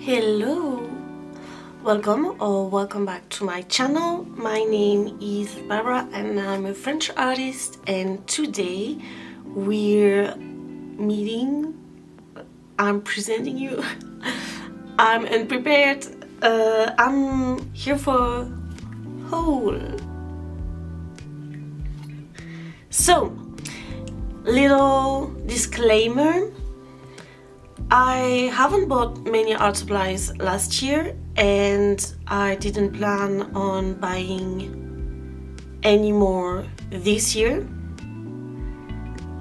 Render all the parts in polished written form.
Hello, welcome back to my channel. My name is Barbara and I'm a French artist, and today we're meeting. I'm presenting you. I'm unprepared. I'm here for haul. So, little disclaimer. I haven't bought many art supplies last year and I didn't plan on buying any more this year.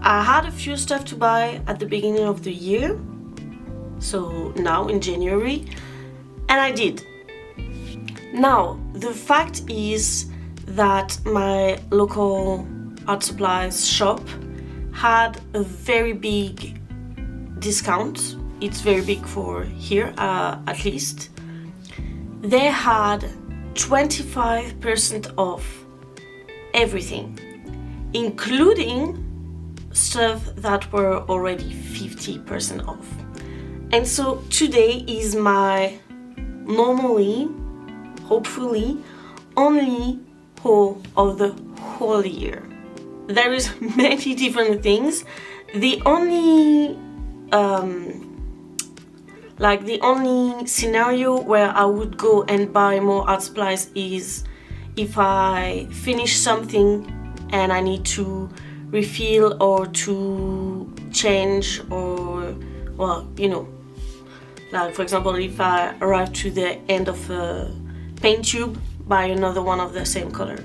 I had a few stuff to buy at the beginning of the year, so now in January, and I did. Now, the fact is that my local art supplies shop had a very big discount. It's very big for here, at least. They had 25% off everything, including stuff that were already 50% off. And so today is my normally, hopefully, only haul of the whole year. There is many different things. The only the only scenario where I would go and buy more art supplies is if I finish something and I need to refill or to change, or, well, you know, like for example, if I arrive to the end of a paint tube, buy another one of the same color.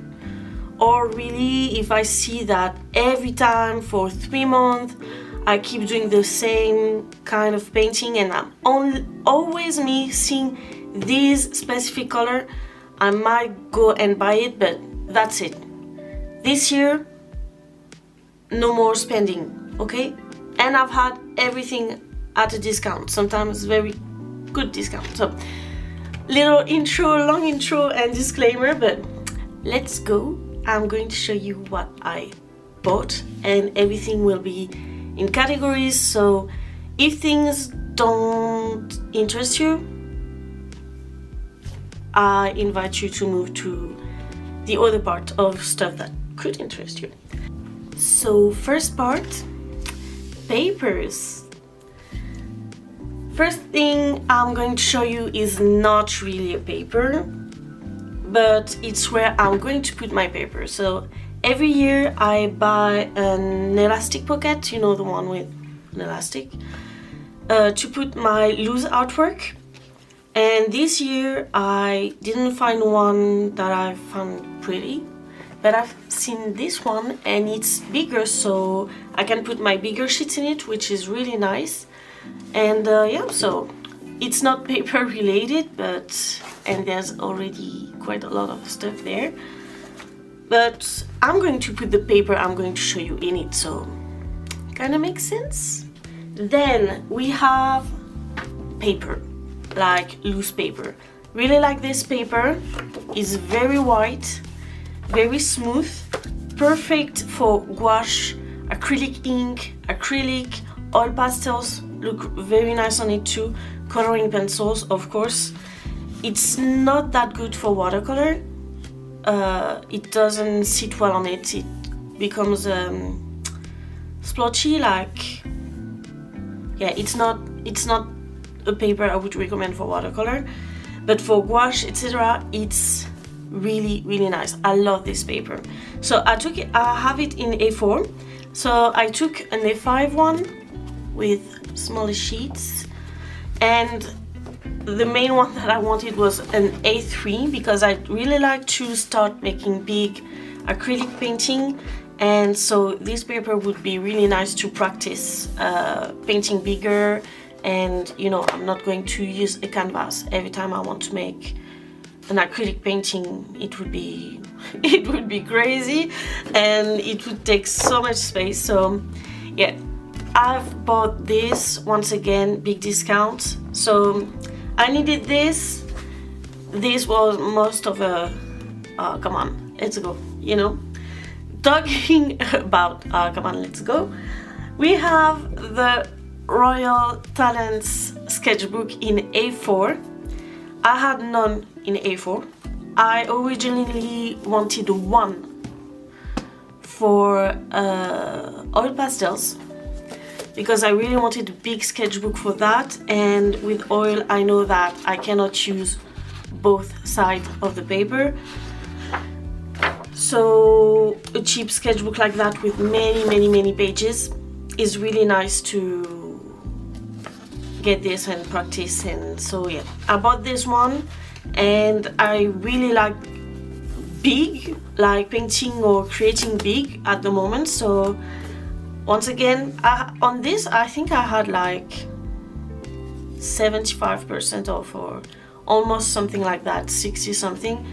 Or really, if I see that every time for 3 months I keep doing the same kind of painting and I'm always missing this specific color, I might go and buy it, but that's it. This year, no more spending, okay? And I've had everything at a discount, sometimes very good discount. So, little intro, long intro and disclaimer, but let's go. I'm going to show you what I bought, and everything will be in categories, so if things don't interest you, I invite you to move to the other part of stuff that could interest you. So first part, papers. First thing I'm going to show you is not really a paper, but it's where I'm going to put my paper. So every year I buy an elastic pocket, you know, the one with an elastic, to put my loose artwork. And this year I didn't find one that I found pretty, but I've seen this one and it's bigger, so I can put my bigger sheets in it, which is really nice. And yeah, so it's not paper related, and there's already quite a lot of stuff there. But I'm going to put the paper I'm going to show you in it, so kind of makes sense. Then we have paper, like loose paper. Really like this paper. It's very white, very smooth, perfect for gouache, acrylic ink, acrylic, oil pastels. Look very nice on it too. Coloring pencils, of course. It's not that good for watercolor. It doesn't sit well on it. It becomes splotchy, like, yeah, it's not a paper I would recommend for watercolor, but for gouache, etc., it's really, really nice. I love this paper. So I have it in A4, so I took an A5 one with smaller sheets, and the main one that I wanted was an A3 because I really like to start making big acrylic painting, and so this paper would be really nice to practice painting bigger. And you know, I'm not going to use a canvas every time I want to make an acrylic painting. It would be crazy and it would take so much space. So yeah, I've bought this, once again, big discount. So I needed this. This was most of a come on, let's go, you know. Talking about come on, let's go. We have the Royal Talents sketchbook in A4. I had none in A4. I originally wanted one for oil pastels because I really wanted a big sketchbook for that, and with oil I know that I cannot use both sides of the paper. So a cheap sketchbook like that with many pages is really nice to get this and practice. And so yeah, I bought this one, and I really like painting or creating big at the moment. So once again, on this I think I had like 75% off, or almost something like that, 60 something.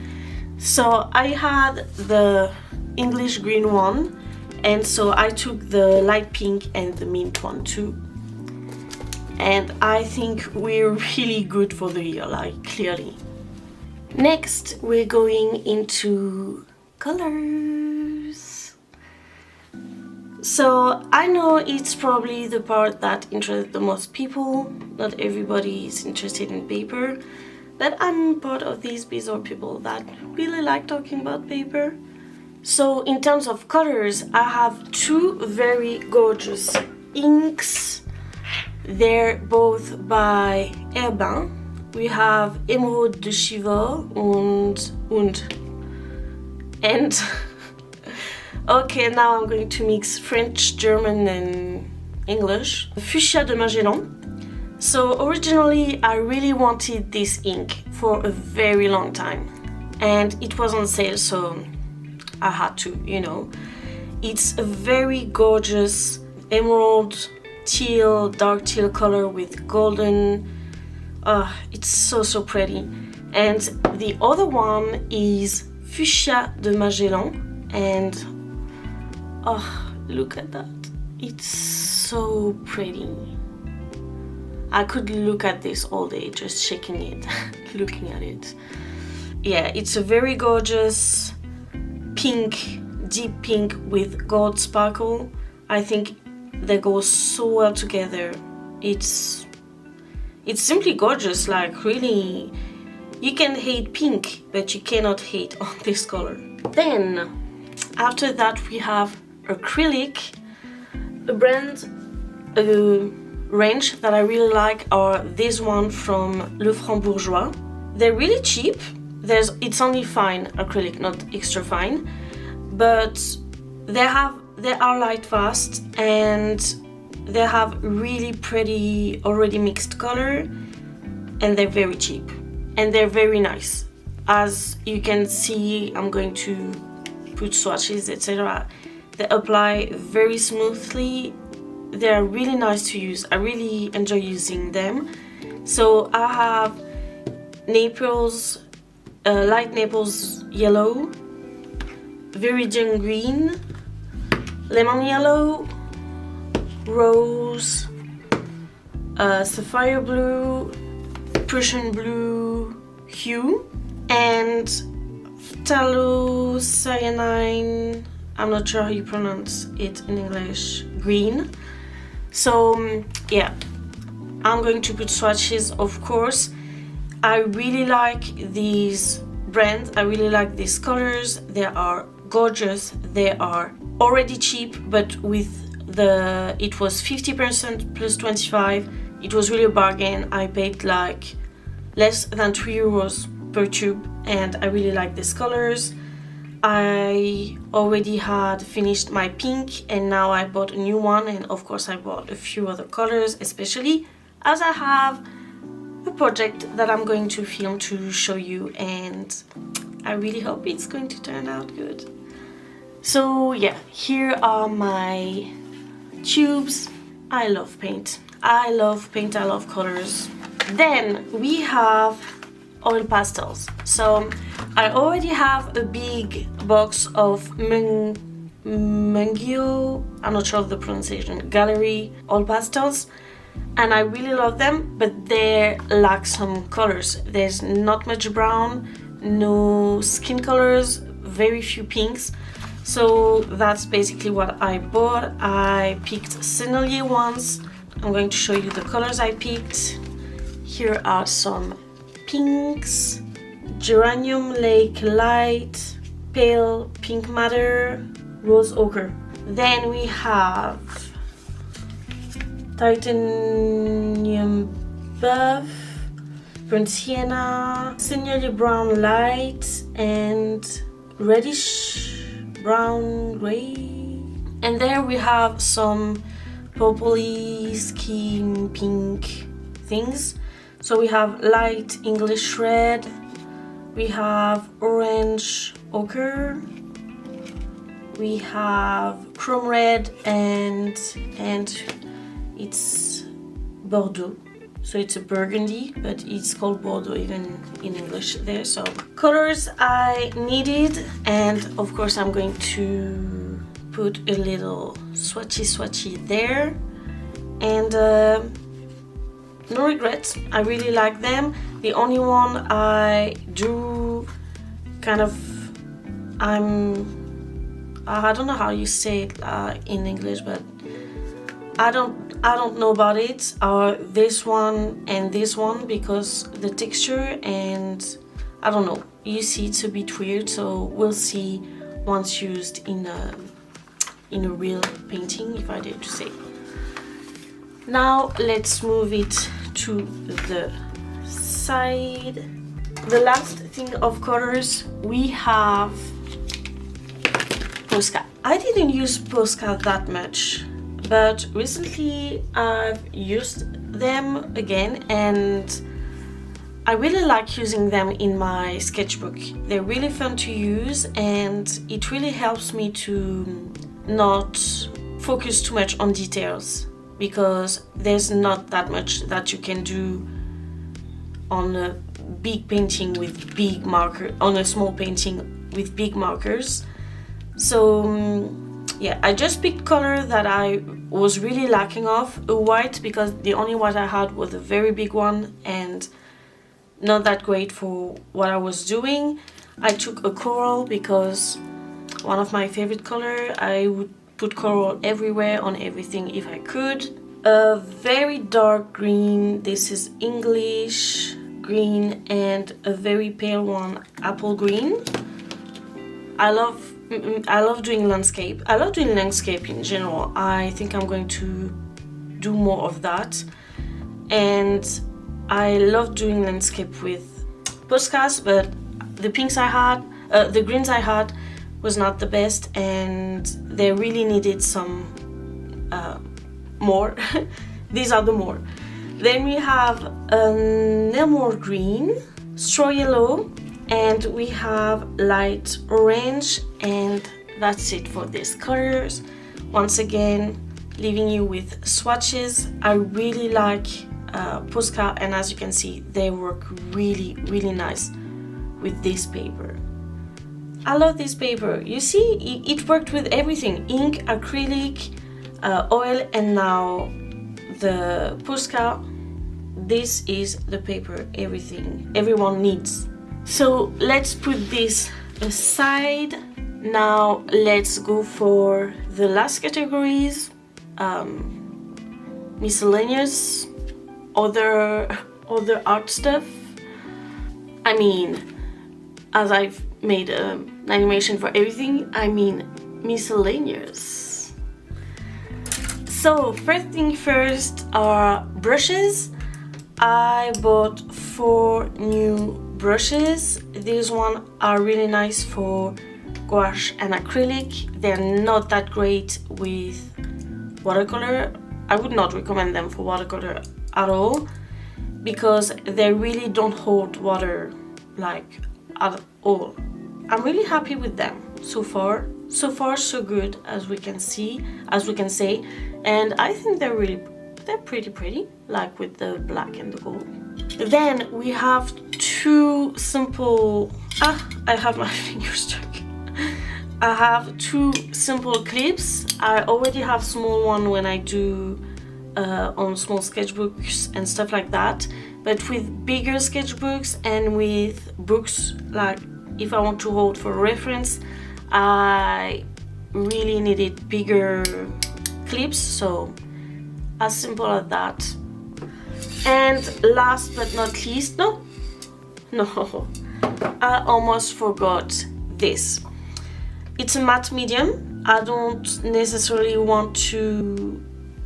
So I had the English green one, and so I took the light pink and the mint one too. And I think we're really good for the year, like clearly. Next, we're going into colors. So I know it's probably the part that interests the most people. Not everybody is interested in paper, but I'm part of these bizarre people that really like talking about paper. So in terms of colors, I have two very gorgeous inks. They're both by Herbin. We have Emerald de Shiva and okay, now I'm going to mix French, German and English. Fuchsia de Magellan. So originally I really wanted this ink for a very long time, and it was on sale, so I had to, you know. It's a very gorgeous emerald teal, dark teal color with golden. It's so pretty. And the other one is Fuchsia de Magellan, and look at that. It's so pretty. I could look at this all day, just shaking it, looking at it. Yeah, it's a very gorgeous pink, deep pink with gold sparkle. I think they go so well together. It's simply gorgeous, like really, you can hate pink, but you cannot hate on this color. Then, after that we have Acrylic, a brand, range that I really like are this one from Le Franc Bourgeois. They're really cheap. It's only fine acrylic, not extra fine, but they are light fast, and they have really pretty already mixed color, and they're very cheap and they're very nice. As you can see, I'm going to put swatches, etc. They apply very smoothly. They're really nice to use. I really enjoy using them. So I have Naples, light Naples yellow, Viridian green, lemon yellow, rose, sapphire blue, Prussian blue hue, and phthalocyanine, I'm not sure how you pronounce it in English, green. So yeah, I'm going to put swatches, of course. I really like these brands, I really like these colors. They are gorgeous. They are already cheap, but with it was 50% plus 25. It was really a bargain. I paid like less than 3 euros per tube, and I really like these colors. I already had finished my pink, and now I bought a new one, and of course I bought a few other colors, especially as I have a project that I'm going to film to show you, and I really hope it's going to turn out good. So yeah, here are my tubes. I love paint. I love paint, I love colors. Then we have oil pastels. So I already have a big box of Mungio, I'm not sure of the pronunciation, Gallery oil pastels, and I really love them, but they lack some colors. There's not much brown, no skin colors, very few pinks. So that's basically what I bought. I picked Sennelier ones. I'm going to show you the colors I picked. Here are some pinks, geranium lake light, pale pink madder, rose ochre. Then we have titanium buff, burnt sienna, sinewy brown light, and reddish brown gray. And there we have some purpley skin pink things. So we have light English red, we have orange ochre, we have chrome red, and it's Bordeaux. So it's a burgundy, but it's called Bordeaux even in English there. So colors I needed, and of course I'm going to put a little swatchy there. And no regrets, I really like them. The only one I do kind of, I don't know how you say it in English, but I don't know about it, are this one and this one, because the texture, and I don't know, you see it's a bit weird, so we'll see once used in a real painting, if I dare to say. Now let's move it to the side. The last thing of colors, we have Posca. I didn't use Posca that much, but recently I've used them again, and I really like using them in my sketchbook. They're really fun to use, and it really helps me to not focus too much on details, because there's not that much that you can do on a big painting with big marker, on a small painting with big markers. So yeah, I just picked color that I was really lacking of, a white, because the only white I had was a very big one and not that great for what I was doing. I took a coral because one of my favorite color. I would put coral everywhere on everything if I could. A very dark green, this is English green, and a very pale one, apple green. I love doing landscape. I love doing landscape in general. I think I'm going to do more of that. And I love doing landscape with Poscas, but the pinks I had, the greens I had was not the best, and they really needed some more. These are the more. Then we have emerald green, straw yellow, and we have light orange, and that's it for these colors. Once again, leaving you with swatches. I really like Posca, and as you can see, they work really nice with this paper. I love this paper. You see, it worked with everything: ink, acrylic, oil, and now the Posca. This is the paper everyone needs. So let's put this aside. Now let's go for the last categories. Miscellaneous, other art stuff. I mean, as I've made an animation for everything, I mean miscellaneous. So first thing first are brushes. I bought 4 new brushes. These ones are really nice for gouache and acrylic. They're not that great with watercolor. I would not recommend them for watercolor at all, because they really don't hold water like at all. I'm really happy with them so far. So far so good, as we can say, and I think they're pretty pretty, like with the black and the gold. Then we have 2 simple, I have my finger stuck. I have 2 simple clips. I already have small one when I do on small sketchbooks and stuff like that, but with bigger sketchbooks and with books, like if I want to hold for reference, I really needed bigger clips, so as simple as that. And last but not least, no, I almost forgot this. It's a matte medium. I don't necessarily want to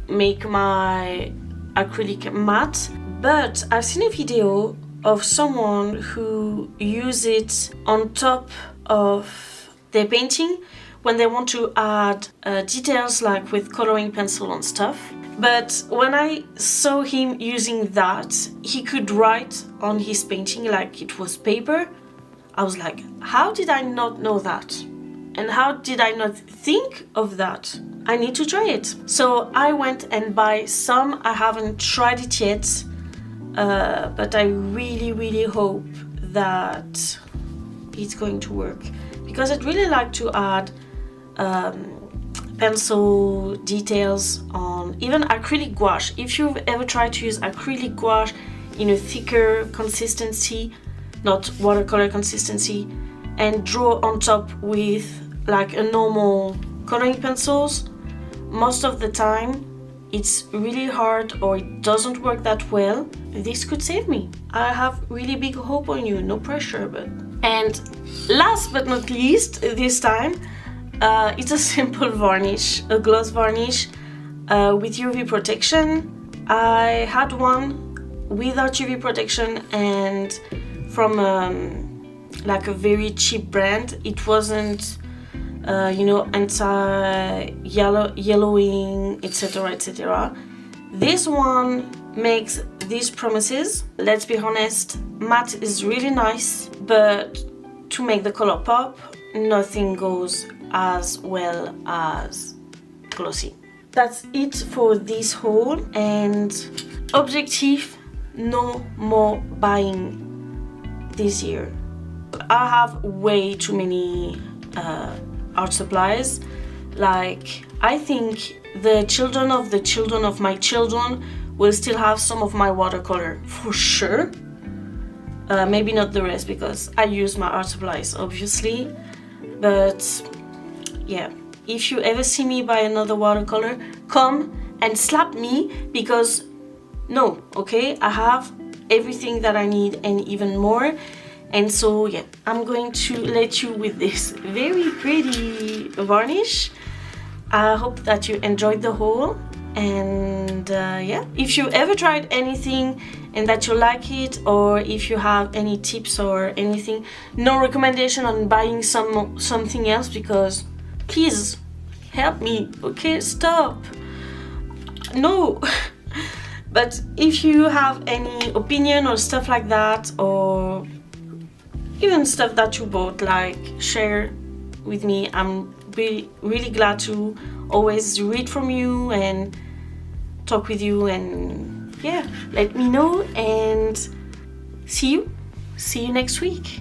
make my acrylic matte, but I've seen a video of someone who uses it on top of their painting when they want to add details like with coloring pencil and stuff. But when I saw him using that, he could write on his painting like it was paper. I was like, how did I not know that? And how did I not think of that? I need to try it. So I went and buy some. I haven't tried it yet, but I really hope that it's going to work, because I'd really like to add pencil details on even acrylic gouache. If you've ever tried to use acrylic gouache in a thicker consistency, not watercolor consistency, and draw on top with like a normal coloring pencils, most of the time it's really hard or it doesn't work that well. This could save me. I have really big hope on you, no pressure. But and last but not least, this time it's a simple varnish, a gloss varnish with UV protection. I had one without UV protection and from like a very cheap brand. It wasn't anti-yellowing, etc. This one makes these promises. Let's be honest, matte is really nice, but to make the color pop, nothing goes as well as glossy. That's it for this haul, and objective, no more buying this year. I have way too many art supplies. Like, I think the children of my children will still have some of my watercolor for sure. Maybe not the rest, because I use my art supplies obviously, but yeah, if you ever see me buy another watercolor, come and slap me, because no, okay, I have everything that I need and even more. And so yeah, I'm going to let you with this very pretty varnish. I hope that you enjoyed the haul, and yeah, if you ever tried anything and that you like it, or if you have any tips or anything, no recommendation on buying something else, because please help me, okay? Stop. No. But if you have any opinion or stuff like that, or even stuff that you bought, like, share with me. I'm really glad to always read from you and talk with you, and yeah, let me know, and see you next week.